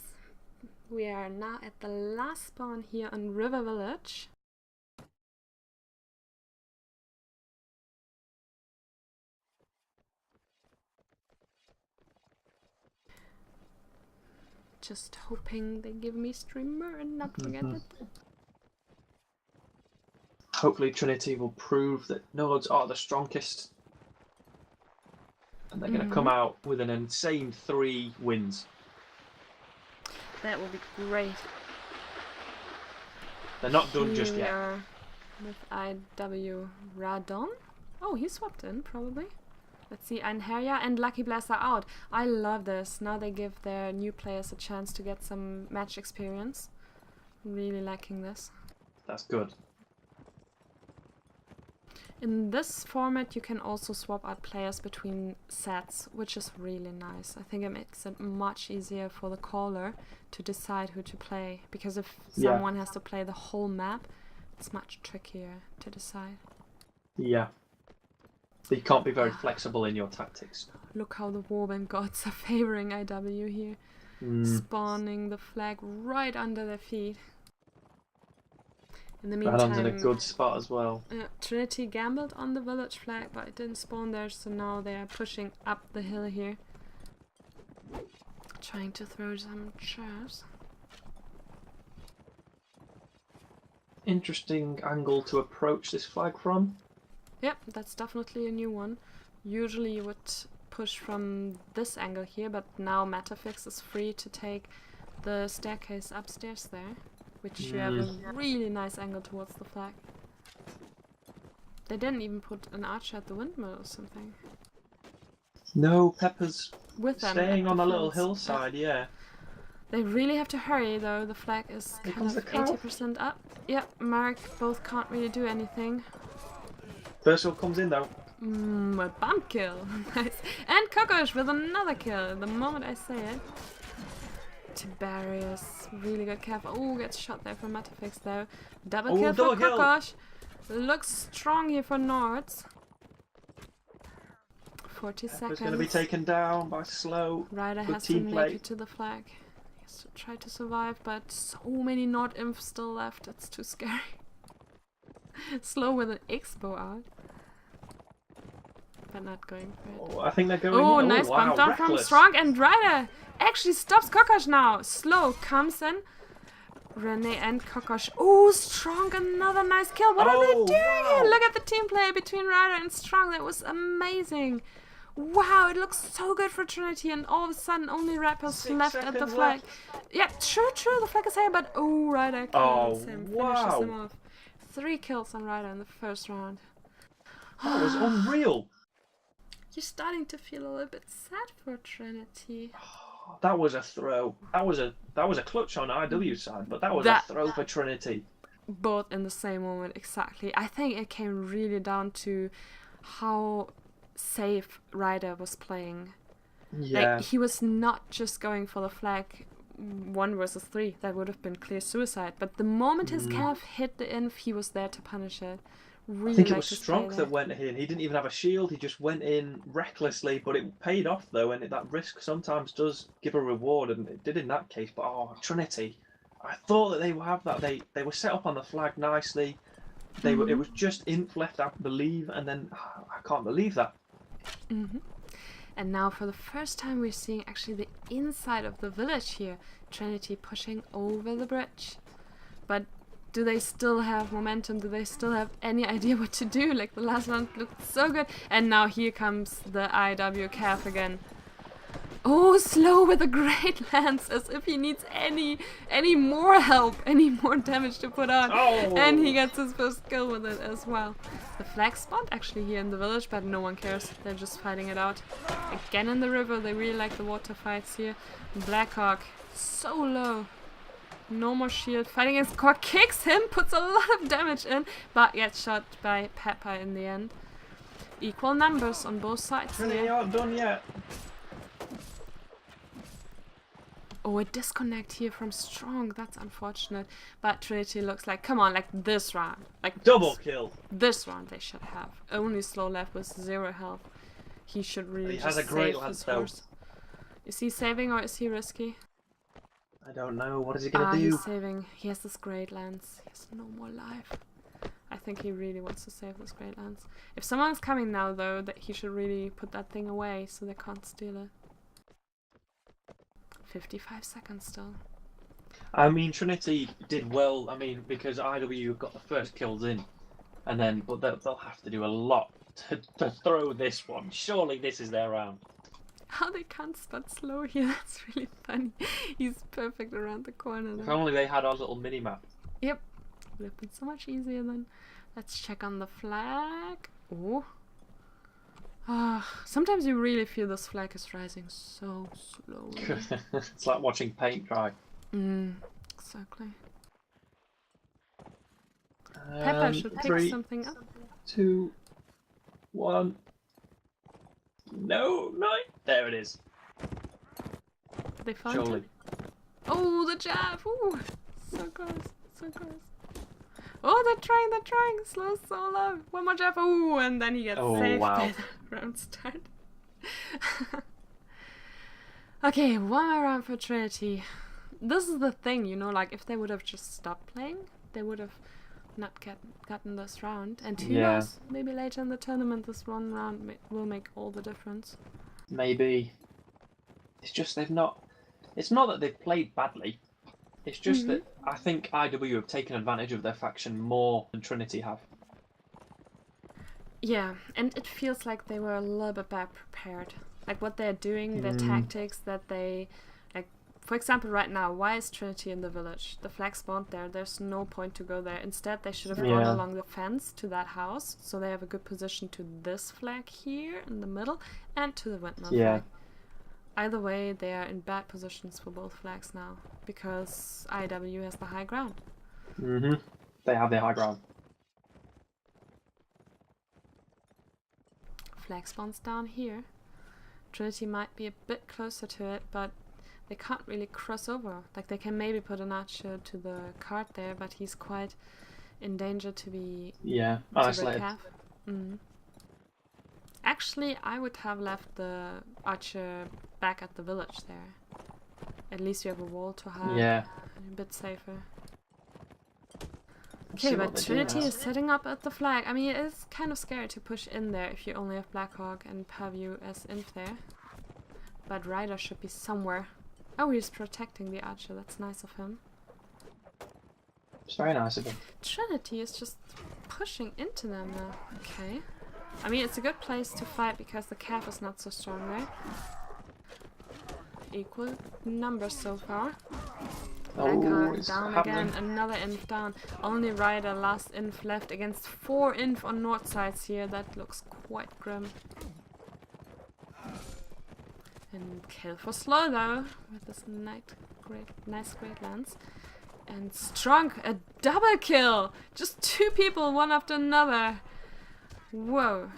we are now at the last spawn here on River Village. Just hoping they give me streamer and not forget it. Hopefully Trinity will prove that Nodes are the strongest. And they're going to come out with an insane 3 wins. That will be great. They're not done just yet. We are with IW Radon. Oh, he swapped in, probably. Let's see, Einherja and Lucky Blast are out. I love this. Now they give their new players a chance to get some match experience. Really liking this. That's good. In this format, you can also swap out players between sets, which is really nice. I think it makes it much easier for the caller to decide who to play. Because if someone has to play the whole map, it's much trickier to decide. Yeah. So you can't be very flexible in your tactics. Look how the Warband gods are favoring IW here. Spawning the flag right under their feet. In the meantime, Radon's in a good spot as well. Trinity gambled on the village flag, but it didn't spawn there, so now they are pushing up the hill here. Trying to throw some traps. Interesting angle to approach this flag from. Yep, that's definitely a new one. Usually you would push from this angle here, but now Metafix is free to take the staircase upstairs there, which you have a really nice angle towards the flag. They didn't even put an archer at the windmill or something. No, Pepper's With them staying on a little hillside, yeah. They really have to hurry though, the flag is kind of 80% up. Yep, Mark both can't really do anything. First one comes in though. A bump kill. Nice. And Kokosh with another kill, the moment I say it. Tiberius, really good cap. Oh, gets shot there from Metafix though. Double kill for Kokosh. Looks strong here for Nords. 40 seconds. It's going to be taken down by Slow. Ryder has to make it to the flag. He has to try to survive, but so many Nord imps still left. It's too scary. Slow with an Expo out. But not going for it. Oh, I think they're going Oh, in. nice bump down from Strong, and Ryder actually stops Kokosh now. Slow comes in. Renee and Kokosh. Oh, Strong, another nice kill. What are they doing here? Look at the team play between Ryder and Strong. That was amazing. Wow, it looks so good for Trinity, and all of a sudden only rappers left at the flag. Yeah, true, the flag is here, but oh, Ryder kills him, finishes him off. 3 kills on Ryder in the first round. That was unreal. You're starting to feel a little bit sad for Trinity. That was a throw. That was a clutch on IW's side, but that was a throw for Trinity. Both in the same moment, exactly. I think it came really down to how safe Ryder was playing. Yeah. Like, he was not just going for the flag 1 versus 3. That would have been clear suicide. But the moment his calf hit the inf, he was there to punish it. Really I think it was Strong that went in. He didn't even have a shield. He just went in recklessly, but it paid off though, and that risk sometimes does give a reward, and it did in that case. But Trinity, I thought that they would have that. They were set up on the flag nicely. It was just inf left, I believe, and then I can't believe that. And now for the first time we're seeing actually the inside of the village here. Trinity pushing over the bridge. But do they still have momentum? Do they still have any idea what to do? Like the last one looked so good. And now here comes the IW calf again. Oh, slow with a great lance, as if he needs any more help, any more damage to put on. Oh. And he gets his first kill with it as well. The flag spawned actually here in the village, but no one cares. They're just fighting it out. Again in the river, they really like the water fights here. Blackhawk, so low. No more shield. Fighting against Core, kicks him, puts a lot of damage in, but gets shot by Pepper in the end. Equal numbers on both sides Trinity here. aren't done yet. Oh, a disconnect here from Strong. That's unfortunate. But Trinity looks like, come on, like this round. Like Double kill. This round they should have. Only slow left with 0 health. He should really He has a just great save lance his though. horse. Is he saving or is he risky? I don't know. What is he gonna do? He's saving. He has this great lance. He has no more life. I think he really wants to save this great lance. If someone's coming now though, that he should really put that thing away so they can't steal it. 55 seconds still. I mean, Trinity did well. I mean, because IW got the first kills in, and then but they'll have to do a lot to throw this one. Surely this is their round. How they can't spot slow here, that's really funny. He's perfect around the corner If now. only they had our little mini map. Yep, would have been so much easier then. Let's check on the flag. Oh. Sometimes you really feel this flag is rising so slowly. It's like watching paint dry. Exactly. Pepper should pick 3, something up. 2, 1. No. There it is. They found Surely. it. Oh, the jab! Ooh, so close, so close. Oh, they're trying. Slow solo. One more jab. Ooh, and then he gets saved by the round start. Okay, one more round for Trinity. This is the thing, you know, like if they would have just stopped playing, they would have not gotten this round. And who knows, maybe later in the tournament this one round will make all the difference. Maybe. It's just they've not... It's not that they've played badly. It's just that I think IW have taken advantage of their faction more than Trinity have. Yeah, and it feels like they were a little bit bad prepared. Like what they're doing, their tactics that they... Like, for example, right now, why is Trinity in the village? The flag spawned there. There's no point to go there. Instead, they should have gone along the fence to that house, so they have a good position to this flag here in the middle, and to the windmill flag. Either way, they are in bad positions for both flags now, because IW has the high ground. They have the high ground. Flag spawns down here. Trinity might be a bit closer to it, but they can't really cross over. Like, they can maybe put an archer to the cart there, but he's quite in danger to be isolated. Actually, I would have left the archer back at the village there. At least you have a wall to hide. Yeah. A bit safer. Okay, but Trinity is setting up at the flag. I mean, it is kind of scary to push in there if you only have Blackhawk and Paview as imp there. But Ryder should be somewhere. Oh, he's protecting the archer. That's nice of him. It's very nice of him. Trinity is just pushing into them now. Okay. I mean, it's a good place to fight because the calf is not so strong, right? Equal numbers so far. Blackhawk down again, another inf down. Only Ryder, last inf left against 4 inf on north sides here. That looks quite grim. And kill for slow though, with this nice great lance. And Strong, a double kill! Just 2 people, one after another. Whoa.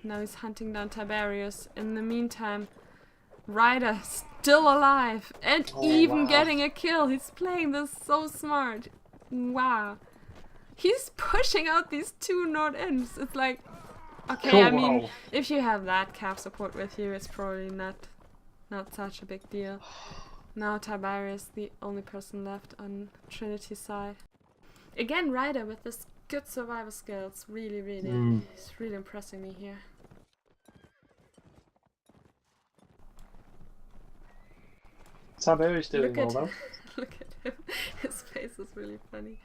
Now he's hunting down Tiberius. In the meantime, Ryder still alive and getting a kill. He's playing this so smart. Wow. He's pushing out these 2 Nord imps. It's like, okay, I mean, if you have that calf support with you, it's probably not such a big deal. Now Tiberius, the only person left on Trinity's side. Again, Ryder with this good survival skills. Really, he's really impressing me here. Tiberius doing well though. Look at him. His face is really funny.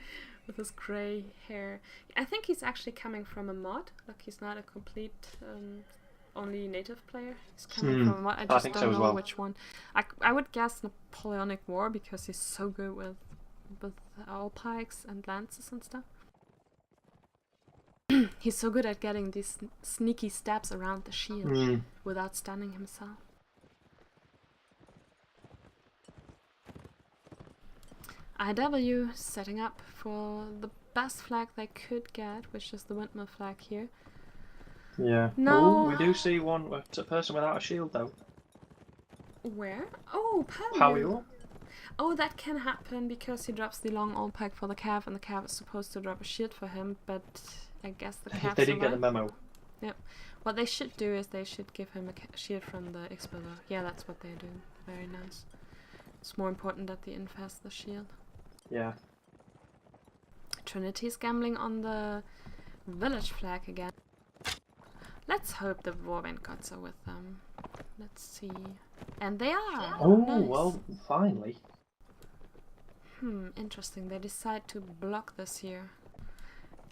with his grey hair. I think he's actually coming from a mod. Like he's not a complete only native player. He's coming from a mod. I just think don't so as know well. which one. I would guess Napoleonic War because he's so good with all pikes and lances and stuff. He's so good at getting these sneaky stabs around the shield without stunning himself. IW setting up for the best flag they could get, which is the windmill flag here. Yeah. No. Ooh, we do see a person without a shield though. Where? Oh, Pao. Oh, that can happen because he drops the long all pike for the Cav, and the Cav is supposed to drop a shield for him, but I guess the Cav They didn't get the memo. Yep. What they should do is they should give him a shield from the Exploder. Yeah, that's what they're doing. Very nice. It's more important that the inf has the shield. Yeah. Trinity's gambling on the village flag again. Let's hope the Warband gods are with them. Let's see. And they are! Oh, nice. well, finally. Interesting. They decide to block this here.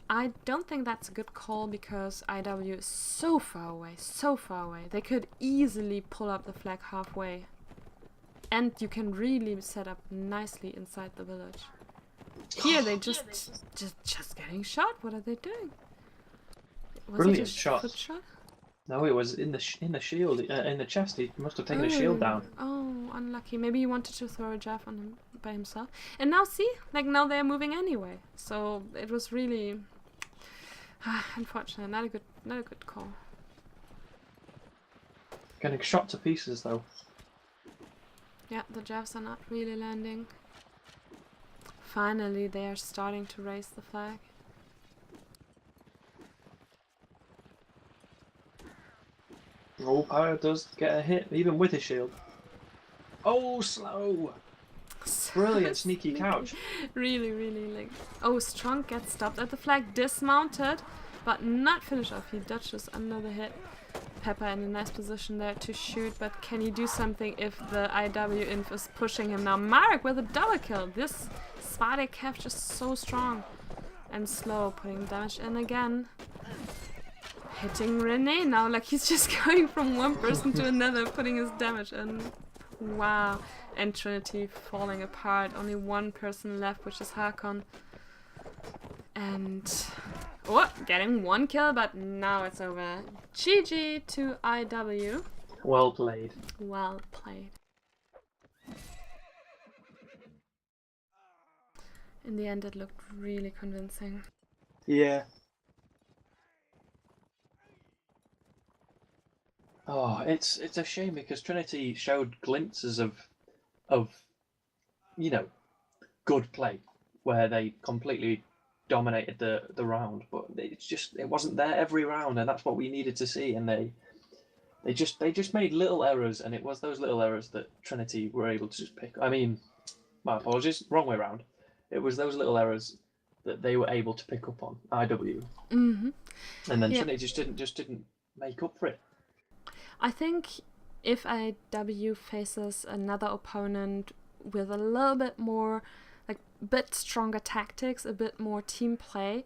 I don't think that's a good call because IW is so far away, so far away. They could easily pull up the flag halfway. And you can really set up nicely inside the village. Here they just getting shot. What are they doing? Was Brilliant it a shot. foot shot? No, it was in the shield, in the chest. He must have taken the shield down. Oh, unlucky. Maybe he wanted to throw a jab on him by himself. And now see, like now they're moving anyway. So it was really unfortunate. Not a good call. Getting shot to pieces though. Yeah, the jabs are not really landing. Finally, they are starting to raise the flag. Oh, Power does get a hit, even with his shield. Oh, slow! Brilliant sneaky couch. Really, like... Oh, Strong gets stopped at the flag, dismounted, but not finished off. He dodges under the hit. Pepper in a nice position there to shoot, but can he do something if the IW inf is pushing him now? Marek with a double kill. This Svadek Cav just so strong and slow, putting damage in again. Hitting Rene now, like he's just going from one person to another, putting his damage in. Wow. And Trinity falling apart. Only one person left, which is Hakon. And... oh, getting one kill, but now it's over. GG to IW. Well played. Well played. In the end, it looked really convincing. Yeah. Oh, it's a shame because Trinity showed glimpses of you know, good play where they completely dominated the round, but it wasn't there every round, and that's what we needed to see. And they just made little errors, and it was those little errors that Trinity were able to just pick. I mean, my apologies, wrong way around. It was those little errors that they were able to pick up on IW, and then Trinity just didn't make up for it. I think if IW faces another opponent with a little bit more, like, bit stronger tactics, a bit more team play,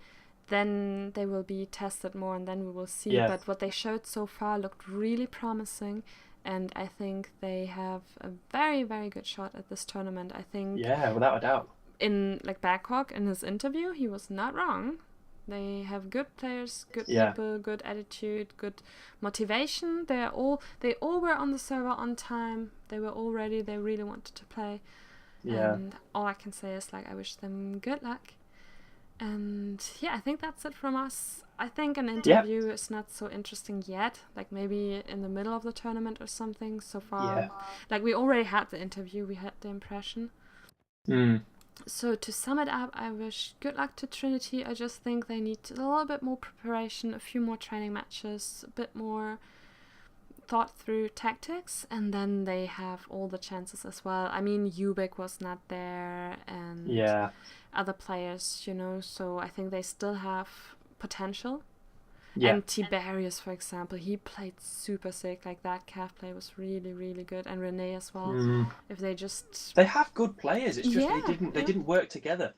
then they will be tested more, and then we will see. Yeah. But what they showed so far looked really promising, and I think they have a very, very good shot at this tournament. I think. Yeah, without a doubt. In like Backhawk in his interview, he was not wrong. They have good players, good people, good attitude, good motivation. They all were on the server on time. They were all ready. They really wanted to play. Yeah. And all I can say is, like, I wish them good luck. And yeah, I think that's it from us. I think an interview is not so interesting yet. Like maybe in the middle of the tournament or something. So far, like we already had the interview. We had the impression. So to sum it up, I wish good luck to Trinity. I just think they need a little bit more preparation, a few more training matches, a bit more thought through tactics, and then they have all the chances as well. I mean, Ubik was not there, and other players, you know, so I think they still have potential. Yeah. And Tiberius, for example, he played super sick. Like that calf play was really, really good, and Rene as well. If they have good players. It's just they didn't work together.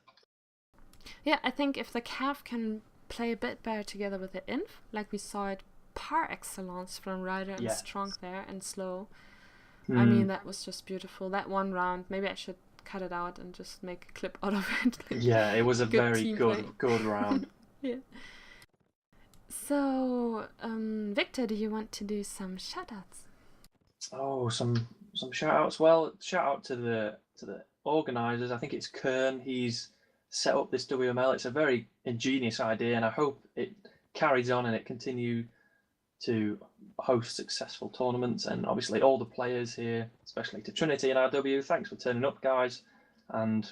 Yeah, I think if the Cav can play a bit better together with the Inf, like we saw it par excellence from Ryder and Strong there and Slow. I mean, that was just beautiful. That one round, maybe I should cut it out and just make a clip out of it. Like, yeah, it was a very play. good round. Yeah. So, Victor, do you want to do some shoutouts? Oh, some shout-outs. Well, shout out to the organisers. I think it's Kern. He's set up this WML. It's a very ingenious idea, and I hope it carries on and it continue to host successful tournaments. And obviously all the players here, especially to Trinity and RW, thanks for turning up, guys, and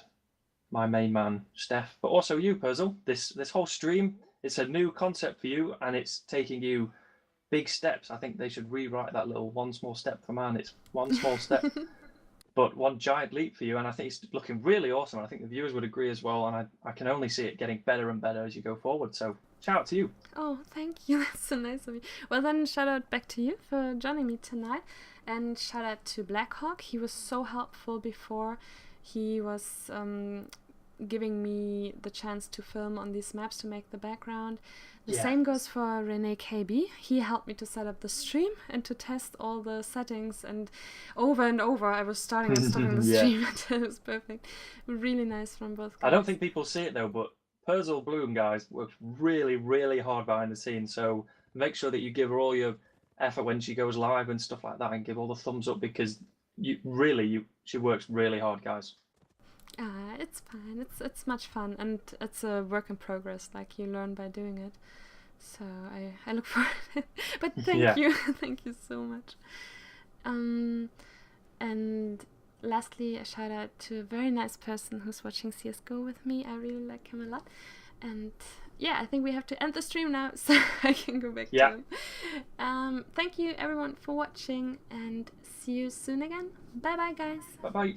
my main man Steph, but also you, Puzzle. This whole stream, it's a new concept for you, and it's taking you big steps. I think they should rewrite that little one small step for man. It's one small step but one giant leap for you, and I think it's looking really awesome. I think the viewers would agree as well, and I can only see it getting better and better as you go forward. So shout out to you. Oh, thank you. That's so nice of you. Well, then shout out back to you for joining me tonight, and shout out to Blackhawk. He was so helpful before. He was giving me the chance to film on these maps to make the background. The same goes for Rene KB. He helped me to set up the stream and to test all the settings, and over I was starting and stopping the stream until it was perfect. Really nice from both guys. I don't think people see it though, but Perzel Bloom, guys, works really, really hard behind the scenes, so make sure that you give her all your effort when she goes live and stuff like that, and give all the thumbs up, because she works really hard, guys. It's fine. It's much fun, and it's a work in progress. Like, you learn by doing it. So I look forward to it. But thank you, thank you so much. And lastly, a shout out to a very nice person who's watching CS:GO with me. I really like him a lot. And yeah, I think we have to end the stream now, so I can go back to him. Thank you everyone for watching, and see you soon again. Bye bye, guys. Bye bye.